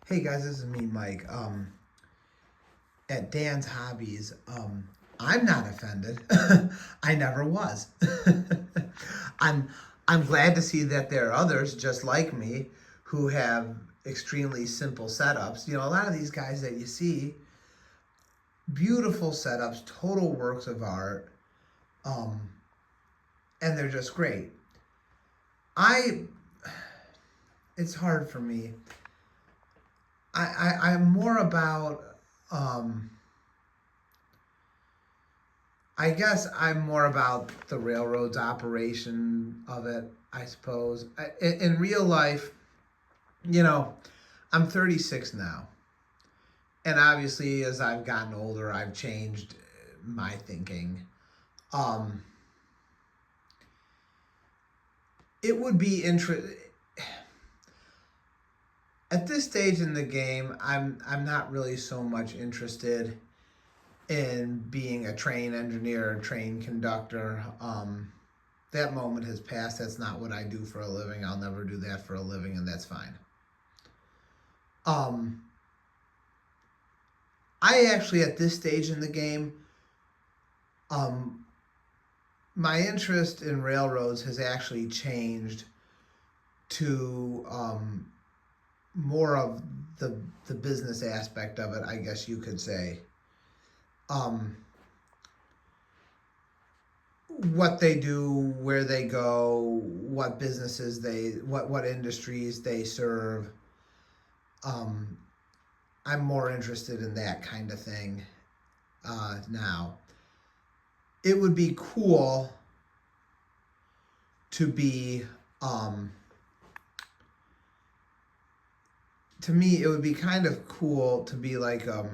Hey guys, this is me, Mike. At Dan's Hobbies, I'm not offended. I never was. I'm I'm glad to see that there are others just like me who have extremely simple setups. You know, a lot of these guys that you see, beautiful setups, total works of art, um, and they're just great. I it's hard for me. I'm more about I guess I'm more about the railroad's operation of it, I suppose. In real life, you know, I'm 36 now. And obviously, as I've gotten older, I've changed my thinking. Um, it would be interesting. At this stage in the game, I'm not really so much interested in being a train engineer or train conductor. That moment has passed. That's not what I do for a living. I'll never do that for a living, and that's fine. Um, I actually, at this stage in the game, um, my interest in railroads has actually changed to more of the business aspect of it, I guess you could say. Um, what they do, where they go, what businesses what industries they serve. Um, I'm more interested in that kind of thing now. It would be cool to be, um, to me, it would be kind of cool to be like a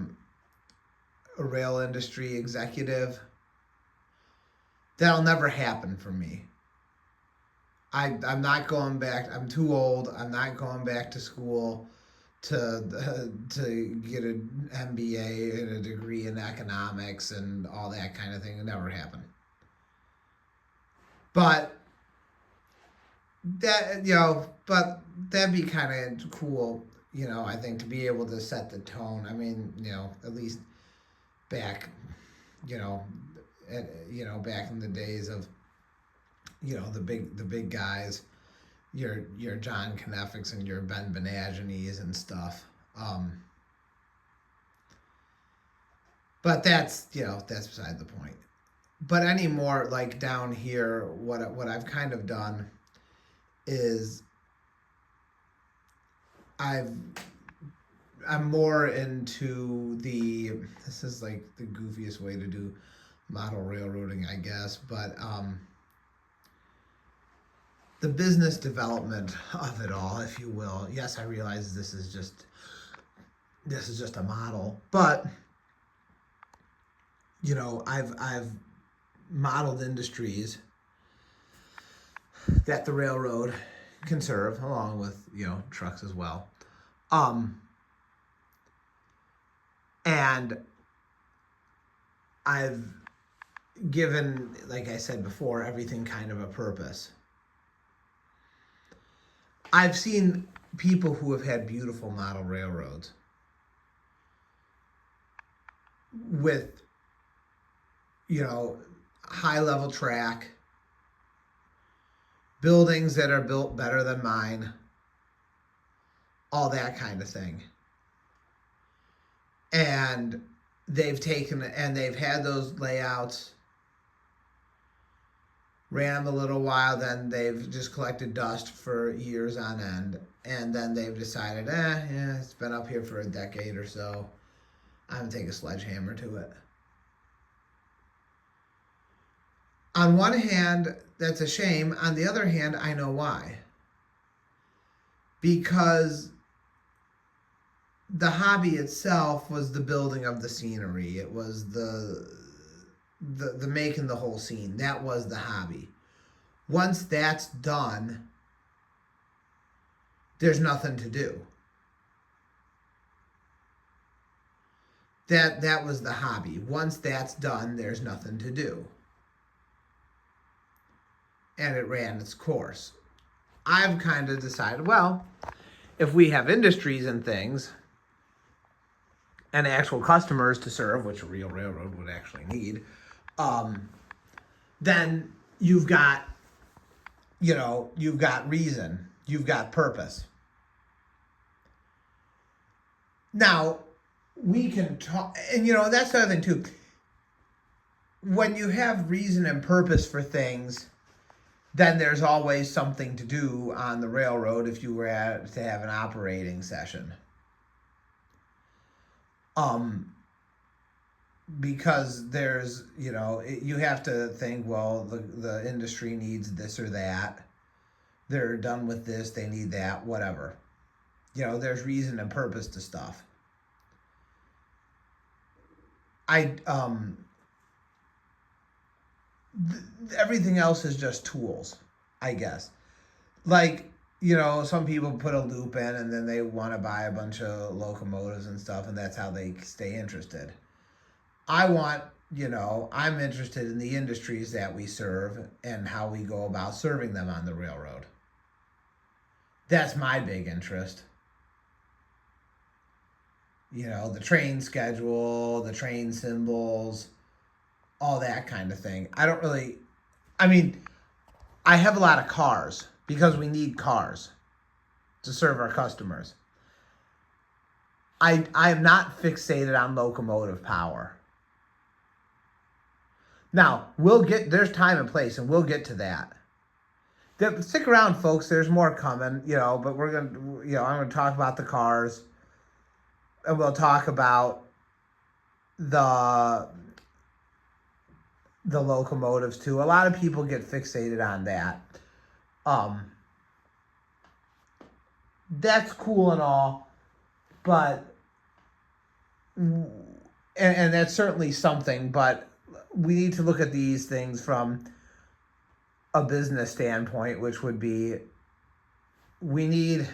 rail industry executive. That'll never happen for me. I'm not going back. I'm too old. I'm not going back to school to get an MBA and a degree in economics and all that kind of thing. It never happened. But but that'd be kind of cool. I think to be able to set the tone. I mean, at least back, you know, back in the days of, the big guys, your John Kneffics and your Ben Benagenes and stuff. But that's beside the point. But anymore, like down here, what I've kind of done is I've I'm more into this is like the goofiest way to do model railroading, I guess, but the business development of it all, if you will. Yes, I realize this is just a model, but I've modeled industries that the railroad can serve, along with trucks as well. Um, and I've given, like I said before, everything kind of a purpose. I've seen people who have had beautiful model railroads with, high level track, buildings that are built better than mine, all that kind of thing. And they've had those layouts, ran them a little while, then they've just collected dust for years on end, and then they've decided, yeah, it's been up here for a decade or so. I'm gonna take a sledgehammer to it. On one hand, that's a shame. On the other hand, I know why. Because the hobby itself was the building of the scenery. It was the making the whole scene. That was the hobby. Once that's done, there's nothing to do. That was the hobby. Once that's done, there's nothing to do. And it ran its course. I've kind of decided, well, if we have industries and things, and actual customers to serve, which a real railroad would actually need, then you've got, you've got reason, you've got purpose. Now, we can talk, and that's the other thing too. When you have reason and purpose for things, then there's always something to do on the railroad if you were to have an operating session. Because there's, you have to think, well, the industry needs this or that. They're done with this, they need that, whatever. There's reason and purpose to stuff. Everything else is just tools, I guess. Like, some people put a loop in and then they want to buy a bunch of locomotives and stuff, and that's how they stay interested. I'm interested in the industries that we serve and how we go about serving them on the railroad. That's my big interest. The train schedule, the train symbols, all that kind of thing. I have a lot of cars because we need cars to serve our customers. I am not fixated on locomotive power. Now, there's time and place, and we'll get to that. Stick around, folks. There's more coming, but I'm going to talk about the cars, and we'll talk about the locomotives too. A lot of people get fixated on that. That's cool and all, but and that's certainly something, but we need to look at these things from a business standpoint, which would be, we need,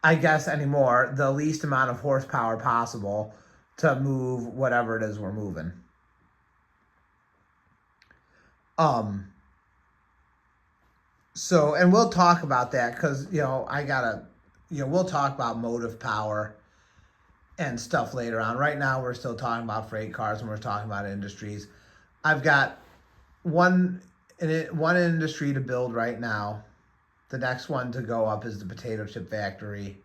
I guess anymore, the least amount of horsepower possible to move whatever it is we're moving. So, and we'll talk about that because, we'll talk about motive power and stuff later on. Right now, we're still talking about freight cars and we're talking about industries. I've got one industry to build right now. The next one to go up is the potato chip factory.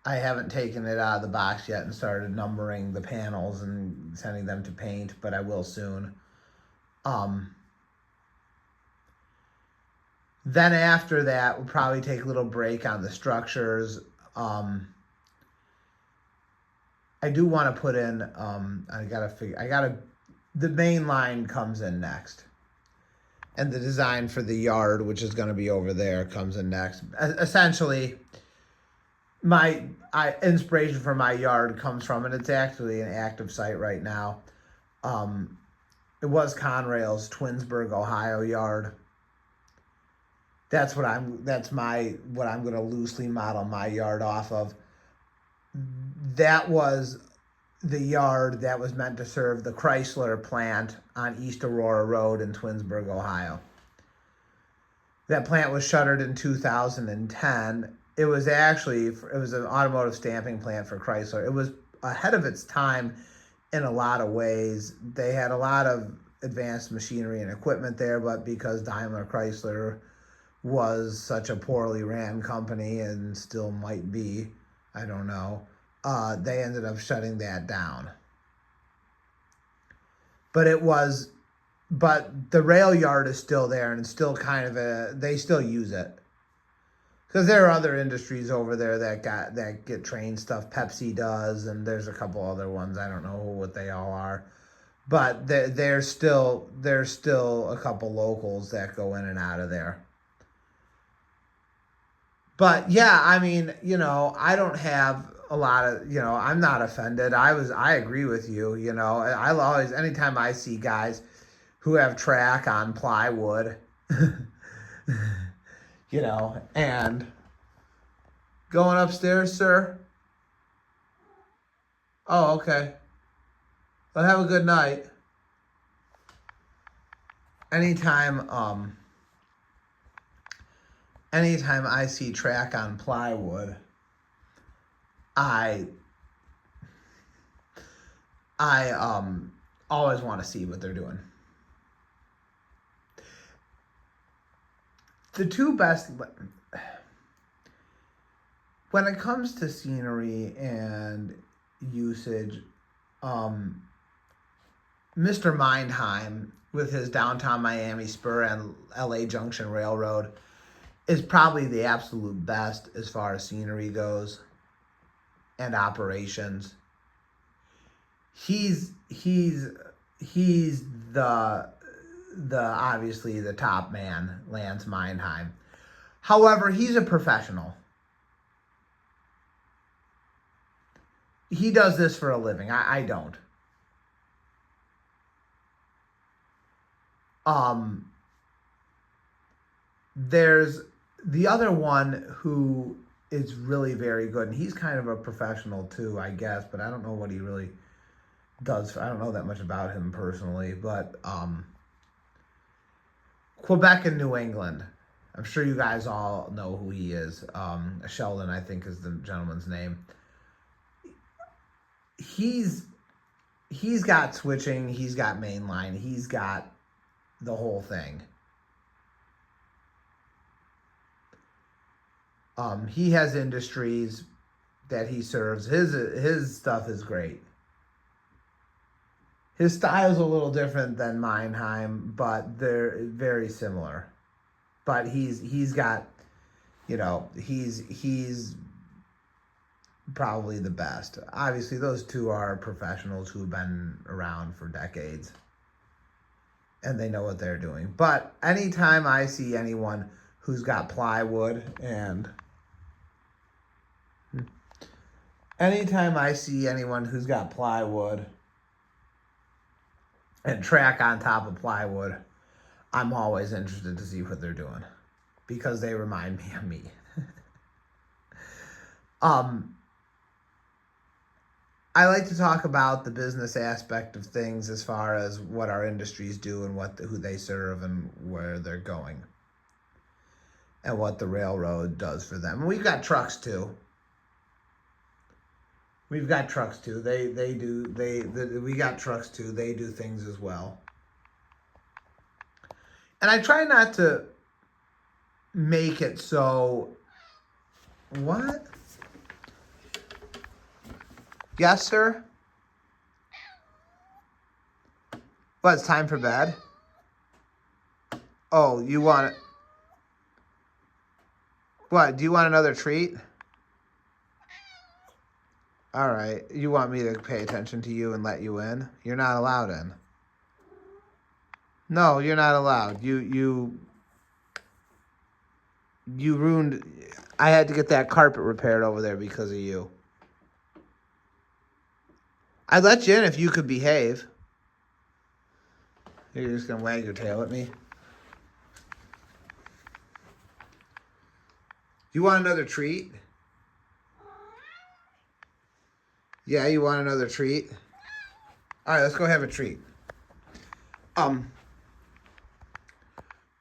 I haven't taken it out of the box yet and started numbering the panels and sending them to paint, but I will soon. Then after that, we'll probably take a little break on the structures. I do want to put in, the main line comes in next. And the design for the yard, which is going to be over there, comes in next. Essentially, my inspiration for my yard comes from, and it's actually an active site right now. It was Conrail's Twinsburg, Ohio yard. That's what I'm going to loosely model my yard off of. That was the yard that was meant to serve the Chrysler plant on East Aurora Road in Twinsburg, Ohio. That plant was shuttered in 2010. It was an automotive stamping plant for Chrysler. It was ahead of its time in a lot of ways. They had a lot of advanced machinery and equipment there, but because Daimler Chrysler was such a poorly ran company and still might be, I don't know, they ended up shutting that down. But the rail yard is still there, and it's still they still use it. Because there are other industries over there that get train stuff. Pepsi does, and there's a couple other ones. I don't know what they all are. But there's still a couple locals that go in and out of there. But yeah, I don't have a lot of, I'm not offended. I agree with you, anytime I see guys who have track on plywood, and going upstairs, sir. Oh, okay. Well, have a good night. Anytime I see track on plywood, I I always want to see what they're doing. The two best, when it comes to scenery and usage, Mr. Mindheim with his downtown Miami spur and LA Junction Railroad is probably the absolute best as far as scenery goes and operations. He's the obviously the top man, Lance Mindheim. However, he's a professional. He does this for a living. I don't. There's the other one who is really very good, and he's kind of a professional too, I guess, but I don't know what he really does. I don't know that much about him personally, but Quebec and New England. I'm sure you guys all know who he is. Sheldon, I think, is the gentleman's name. He's got switching, he's got mainline, he's got the whole thing. He has industries that he serves. His stuff is great. His style's a little different than Meinheim, but they're very similar. But he's got, he's probably the best. Obviously, those two are professionals who've been around for decades, and they know what they're doing. But anytime I see anyone who's got plywood and track on top of plywood, I'm always interested to see what they're doing because they remind me of me. I like to talk about the business aspect of things as far as what our industries do and who they serve and where they're going and what the railroad does for them. And we've got trucks too. We got trucks too. They do things as well. And I try not to make it so. What? Yes, sir? What, it's time for bed? Oh, you want it? What, do you want another treat? All right, you want me to pay attention to you and let you in? You're not allowed in. No, you're not allowed. You ruined. I had to get that carpet repaired over there because of you. I'd let you in if you could behave. You're just gonna wag your tail at me. You want another treat? Yeah, you want another treat? All right, let's go have a treat.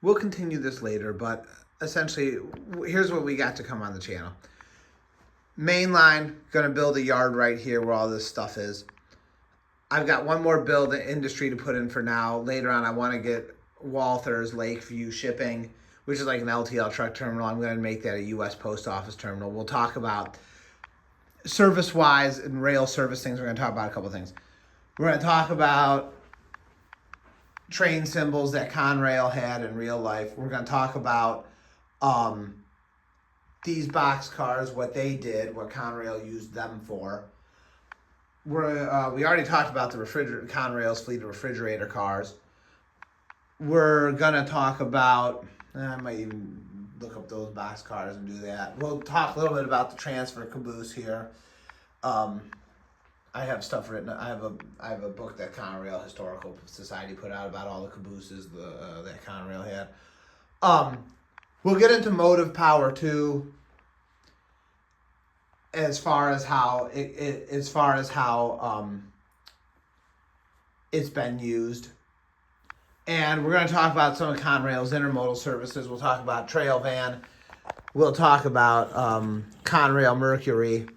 We'll continue this later, but essentially, here's what we got to come on the channel. Main line, gonna build a yard right here where all this stuff is. I've got one more build industry to put in for now. Later on, I want to get Walther's Lakeview Shipping, which is like an LTL truck terminal. I'm going to make that a U.S. Post Office terminal. We'll talk about service-wise and rail service things. We're going to talk about a couple of things. We're going to talk about train symbols that Conrail had in real life. We're going to talk about these box cars, what they did, what Conrail used them for. We already talked about the Conrail's fleet of refrigerator cars. We're gonna talk about. I might even look up those box cars and do that. We'll talk a little bit about the transfer caboose here. I have stuff written. I have a book that Conrail Historical Society put out about all the cabooses that Conrail had. We'll get into motive power too. As far as how it's been used, and we're going to talk about some of Conrail's intermodal services. We'll talk about Trail Van. We'll talk about Conrail Mercury.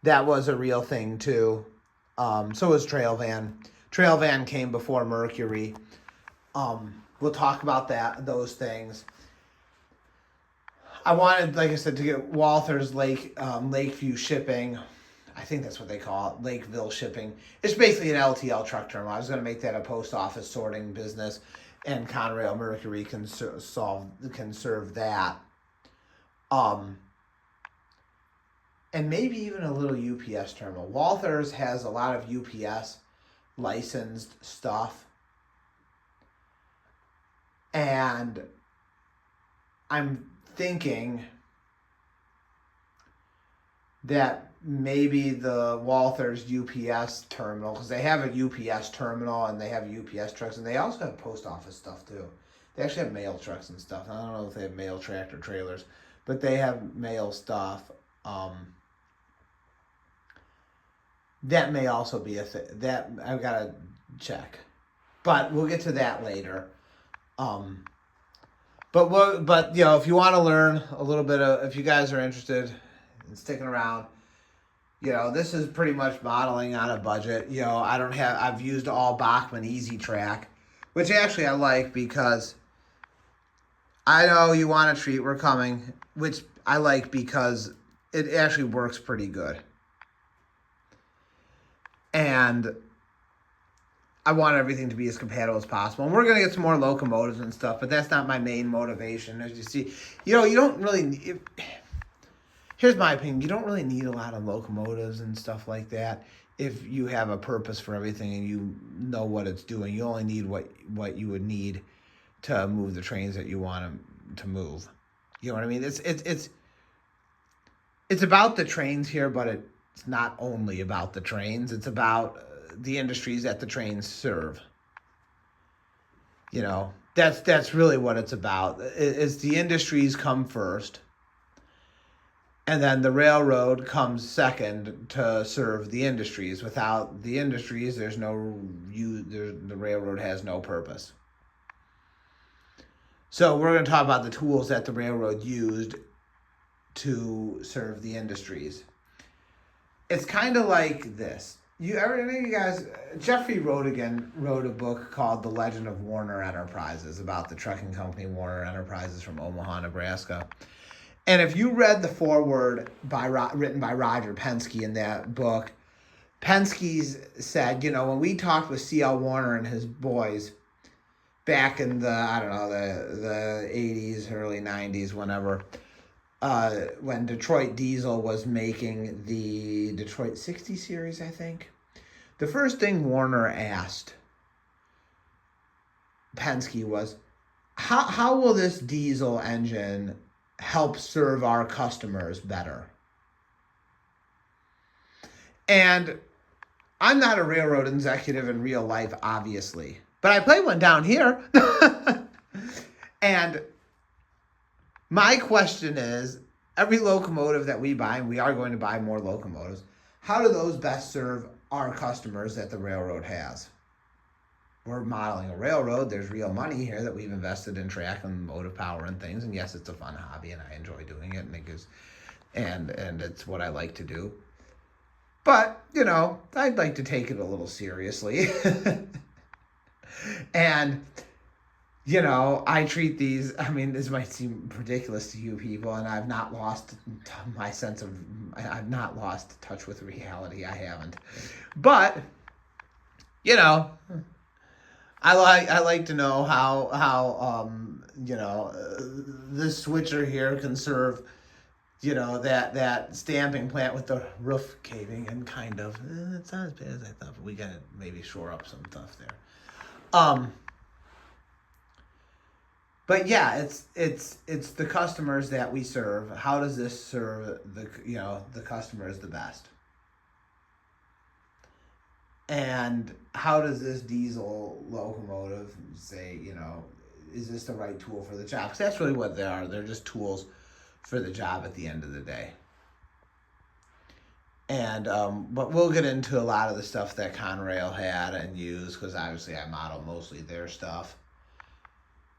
That was a real thing too. So was Trail Van. Trail Van came before Mercury. We'll talk about those things. I wanted, like I said, to get Walther's Lakeview Shipping. I think that's what they call it, Lakeville Shipping. It's basically an LTL truck terminal. I was going to make that a post office sorting business, and Conrail Mercury can serve that. And maybe even a little UPS terminal. Walther's has a lot of UPS licensed stuff. And I'm thinking that maybe the Walther's UPS terminal, because they have a UPS terminal and they have UPS trucks, and they also have post office stuff too. They actually have mail trucks and stuff. I don't know if they have mail tractor trailers, but they have mail stuff. That may also be a thing. That I've got to check, but we'll get to that later. But if you want to learn a little bit if you guys are interested in sticking around, this is pretty much modeling on a budget. I've used all Bachmann Easy Track, which actually I like because I know you want a treat. We're coming, which I like because it actually works pretty good. And I want everything to be as compatible as possible. And we're going to get some more locomotives and stuff, but that's not my main motivation. As you see, you don't really... Here's my opinion. You don't really need a lot of locomotives and stuff like that if you have a purpose for everything and you know what it's doing. You only need what you would need to move the trains that you want to move. You know what I mean? It's about the trains here, but it's not only about the trains. It's about the industries that the trains serve. That's really what it's about. It's the industries come first, and then the railroad comes second to serve the industries. Without the industries, the railroad has no purpose. So we're going to talk about the tools that the railroad used to serve the industries. It's kind of like this. Jeffrey Roedigan wrote a book called The Legend of Warner Enterprises about the trucking company Warner Enterprises from Omaha, Nebraska. And if you read the foreword written by Roger Penske in that book, Penske said, when we talked with C.L. Warner and his boys back in the 80s, early 90s, whenever, when Detroit Diesel was making the Detroit 60 series, I think, the first thing Warner asked Penske was, how will this diesel engine help serve our customers better? And I'm not a railroad executive in real life, obviously, but I play one down here. And my question is, every locomotive that we buy, and we are going to buy more locomotives, how do those best serve our customers that the railroad has? We're modeling a railroad. There's real money here that we've invested in track and motive power and things. And yes, it's a fun hobby, and I enjoy doing it, and it's what I like to do. But, I'd like to take it a little seriously. And, I treat these, this might seem ridiculous to you people, and I've not lost touch with reality. I haven't. But, I like to know how this switcher here can serve, that stamping plant with the roof caving in, kind of. It's not as bad as I thought, but we gotta maybe shore up some stuff there. But yeah, it's the customers that we serve. How does this serve the customers the best? And how does this diesel locomotive say, is this the right tool for the job? Because that's really what they are. They're just tools for the job at the end of the day. And but we'll get into a lot of the stuff that Conrail had and used, because obviously I model mostly their stuff.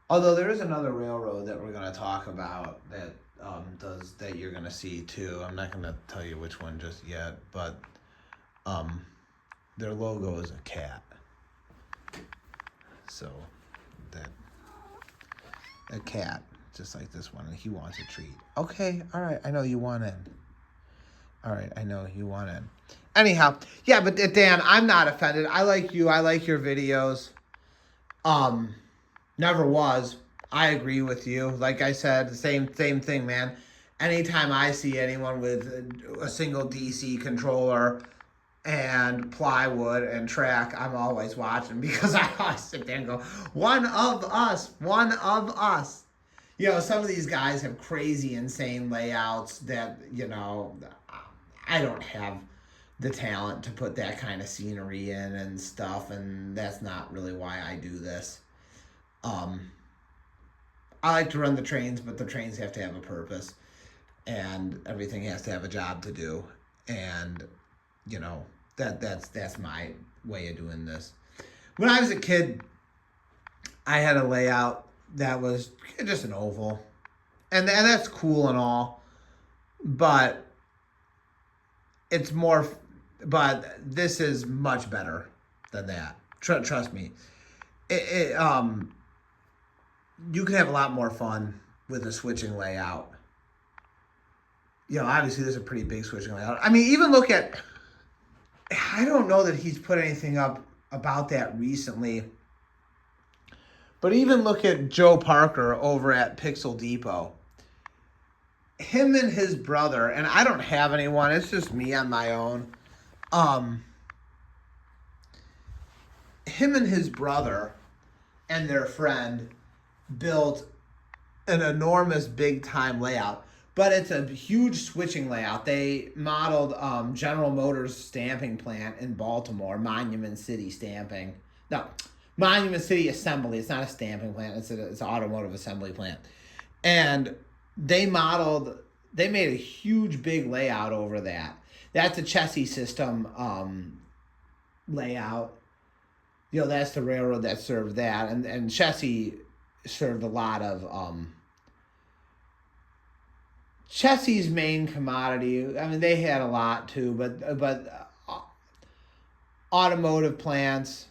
Although there is another railroad that we're going to talk about that that you're going to see too. I'm not going to tell you which one just yet, but their logo is a cat. So that a cat, just like this one, and he wants a treat. Okay, all right, I know you want in. All right, I know you want in. Anyhow, yeah, but Dan, I'm not offended. I like you. I like your videos. Never was. I agree with you. Like I said, the same thing, man. Anytime I see anyone with a single DC controller and plywood and track, I'm always watching because I always sit there and go, one of us, one of us. You know, some of these guys have crazy, insane layouts that, you know, I don't have the talent to put that kind of scenery in and stuff, and that's not really why I do this. I like to run the trains, but the trains have to have a purpose, and everything has to have a job to do, and you know that's my way of doing this. When I was a kid, I had a layout that was just an oval, and that's cool and all, but it's more. But this is much better than that. Trust me. It you can have a lot more fun with a switching layout. You know, obviously there's a pretty big switching layout. I mean, even look at, I don't know that he's put anything up about that recently, but even look at Joe Parker over at Pixel Depot. Him and his brother, and I don't have anyone, it's just me on my own. Him and his brother and their friend built an enormous big time layout, but it's a huge switching layout. They modeled General Motors stamping plant in Baltimore, Monument City Stamping. No, Monument City Assembly. It's not a stamping plant. It's an automotive assembly plant. And they made a huge big layout over that. That's a chassis system layout. You know, that's the railroad that served that. And chassis served a lot of Chessie's main commodity. I mean, they had a lot too, but automotive plants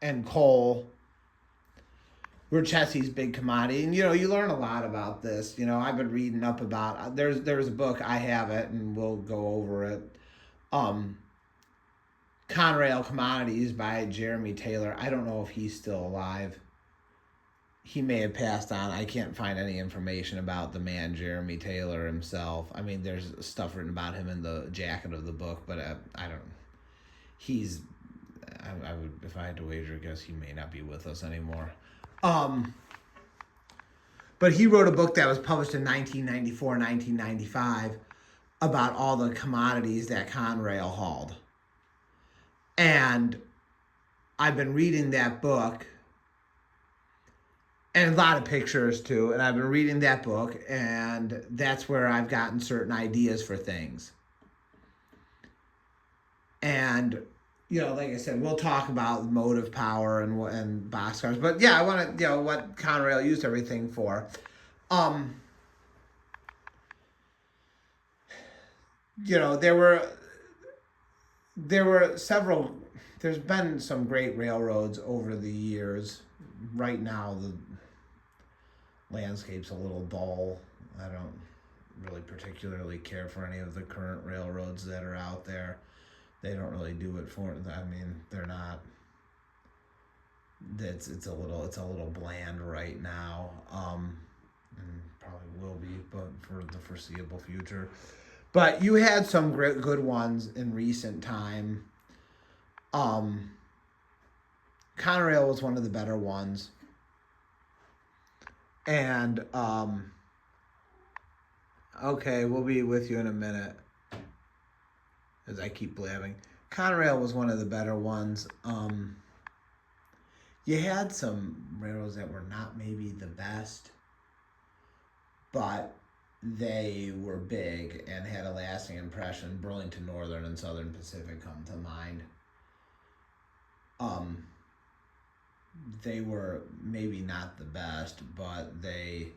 and coal were Chessie's big commodity. And you know, you learn a lot about this. You know, I've been reading up about. There's a book, I have it, and we'll go over it. Conrail Commodities by Jeremy Taylor. I don't know if he's still alive. He may have passed on. I can't find any information about the man Jeremy Taylor himself. I mean, there's stuff written about him in the jacket of the book, but I don't. He's. I would, if I had to wager, I guess he may not be with us anymore. But he wrote a book that was published in 1994, 1995 about all the commodities that Conrail hauled. And I've been reading that book, and a lot of pictures too, and I've been reading that book, and that's where I've gotten certain ideas for things. And, you know, like I said, we'll talk about motive power and boxcars, but yeah, I want to, you know, what Conrail used everything for. You know, there were several. There's been some great railroads over the years. Right now, the landscape's a little dull. I don't really particularly care for any of the current railroads that are out there. They don't really do it for. I mean, they're not. It's a little bland right now. And probably will be, but for the foreseeable future. But you had some great, good ones in recent time. Conrail was one of the better ones. And, okay, we'll be with you in a minute as I keep blabbing. Conrail was one of the better ones. You had some railroads that were not maybe the best, but they were big and had a lasting impression. Burlington Northern and Southern Pacific come to mind. They were maybe not the best, but they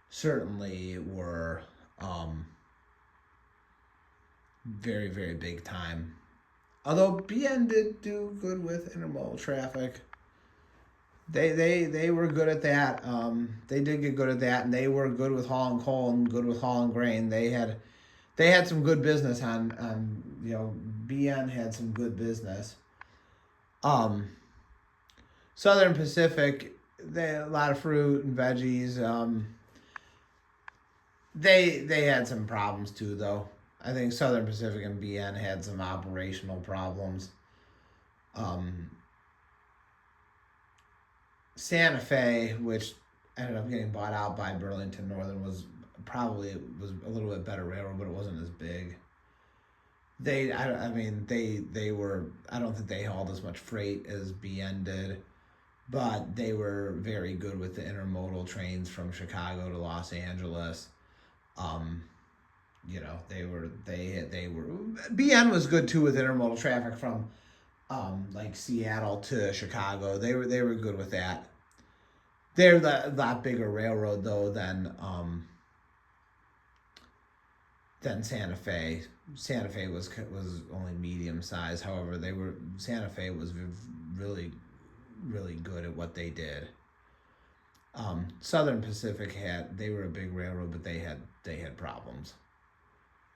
certainly were very, very big time. Although BN did do good with intermodal traffic. They were good at that. They did get good at that, and they were good with hauling coal and good with hauling grain. They had some good business on BN had some good business. Um, Southern Pacific, they had a lot of fruit and veggies. They had some problems too, though. I think Southern Pacific and BN had some operational problems. Um, Santa Fe, which ended up getting bought out by Burlington Northern, was a little bit better railroad, but it wasn't as big. They were. I don't think they hauled as much freight as BN did, but they were very good with the intermodal trains from Chicago to Los Angeles. Um, they were BN was good too with intermodal traffic from like Seattle to Chicago. They were good with that. They're the lot bigger railroad though than Santa Fe. Santa Fe was only medium size. However, Santa Fe was really really good at what they did. Southern Pacific they were a big railroad, but they had problems.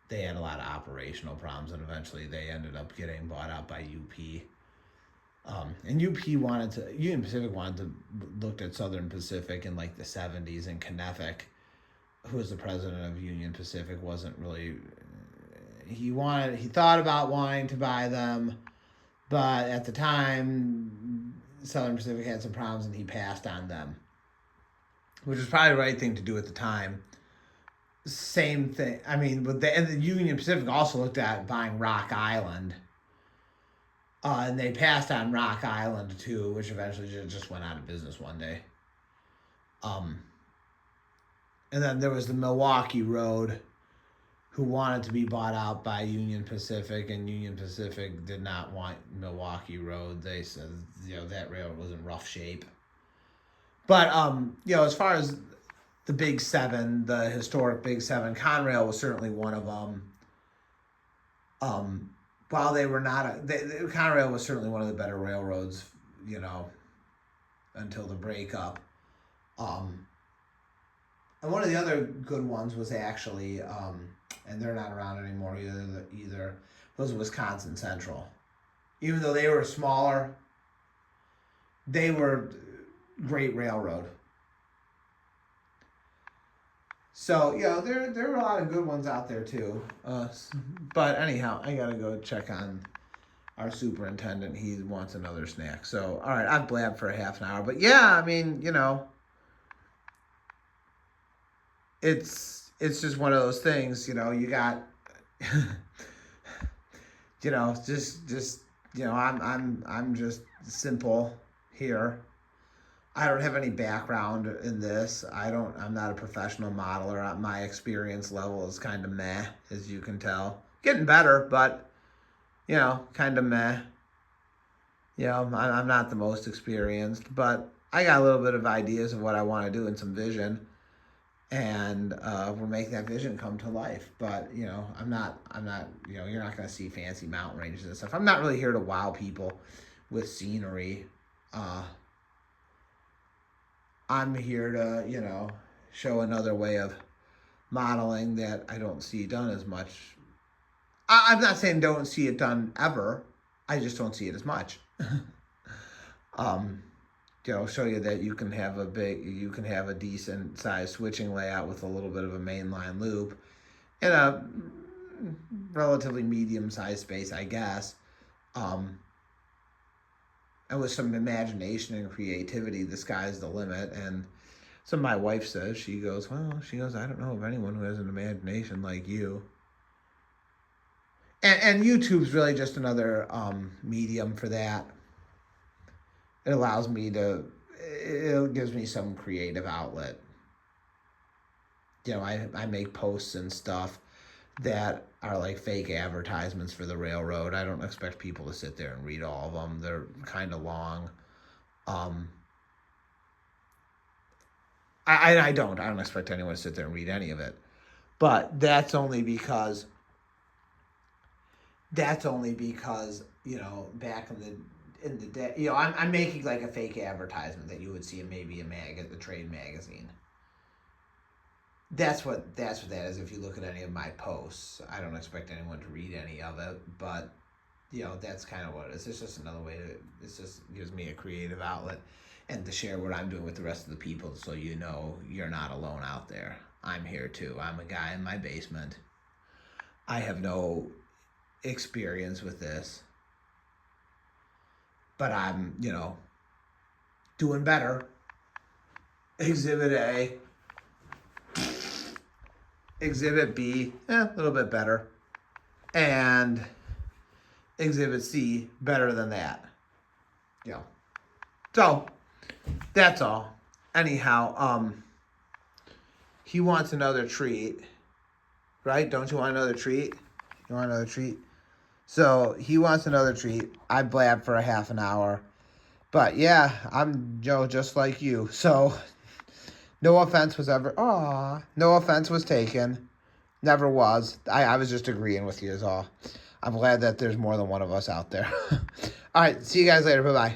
They had a lot of operational problems, and eventually they ended up getting bought out by UP. And Union Pacific wanted to looked at Southern Pacific in like the 70s, and Kenneth, who was the president of Union Pacific, wasn't really. He thought about wanting to buy them, but at the time, Southern Pacific had some problems, and he passed on them, which was probably the right thing to do at the time. Same thing. I mean, but the Union Pacific also looked at buying Rock Island. And they passed on Rock Island too, which eventually just went out of business one day. Um, and then there was the Milwaukee Road, who wanted to be bought out by Union Pacific, and Union Pacific did not want Milwaukee Road. They said that railroad was in rough shape. But as far as the Big Seven, the historic Big Seven, Conrail was certainly one of them. While they were not, Conrail was certainly one of the better railroads, until the breakup. And one of the other good ones was actually, and they're not around anymore either, was Wisconsin Central. Even though they were smaller, they were great railroad. So there were a lot of good ones out there too. But anyhow, I gotta go check on our superintendent. He wants another snack. So all right, I've blabbed for a half an hour. But yeah, I mean, it's just one of those things. You got, I'm just simple here. I don't have any background in this. I'm not a professional modeler. My experience level is kind of meh, as you can tell. Getting better, but, kind of meh. I'm not the most experienced, but I got a little bit of ideas of what I want to do and some vision. And we're making that vision come to life. But, I'm not, you're not going to see fancy mountain ranges and stuff. I'm not really here to wow people with scenery. I'm here to, show another way of modeling that I don't see done as much. I'm not saying don't see it done ever. I just don't see it as much. Show you that you can have a decent size switching layout with a little bit of a mainline loop in a relatively medium sized space, I guess. And with some imagination and creativity, the sky's the limit. And so my wife says, she goes, I don't know of anyone who has an imagination like you. And YouTube's really just another medium for that. It gives me some creative outlet. I make posts and stuff that are like fake advertisements for the railroad. I don't expect people to sit there and read all of them. They're kind of long. I don't expect anyone to sit there and read any of it. But that's only because that's only because, back in the day, I'm making like a fake advertisement that you would see in maybe the trade magazine. That's what that is. If you look at any of my posts, I don't expect anyone to read any of it, but that's kind of what it is. It's just another way to. It just gives me a creative outlet, and to share what I'm doing with the rest of the people, so you're not alone out there. I'm here too. I'm a guy in my basement. I have no experience with this, but I'm doing better. Exhibit A, Exhibit B, a little bit better, and Exhibit C, better than that. So that's all. Anyhow, he wants another treat, right? Don't you want another treat? You want another treat? So he wants another treat. I blabbed for a half an hour, but yeah, I'm Joe, just like you. So no offense was no offense was taken. Never was. I was just agreeing with you is all. I'm glad that there's more than one of us out there. All right, see you guys later. Bye-bye.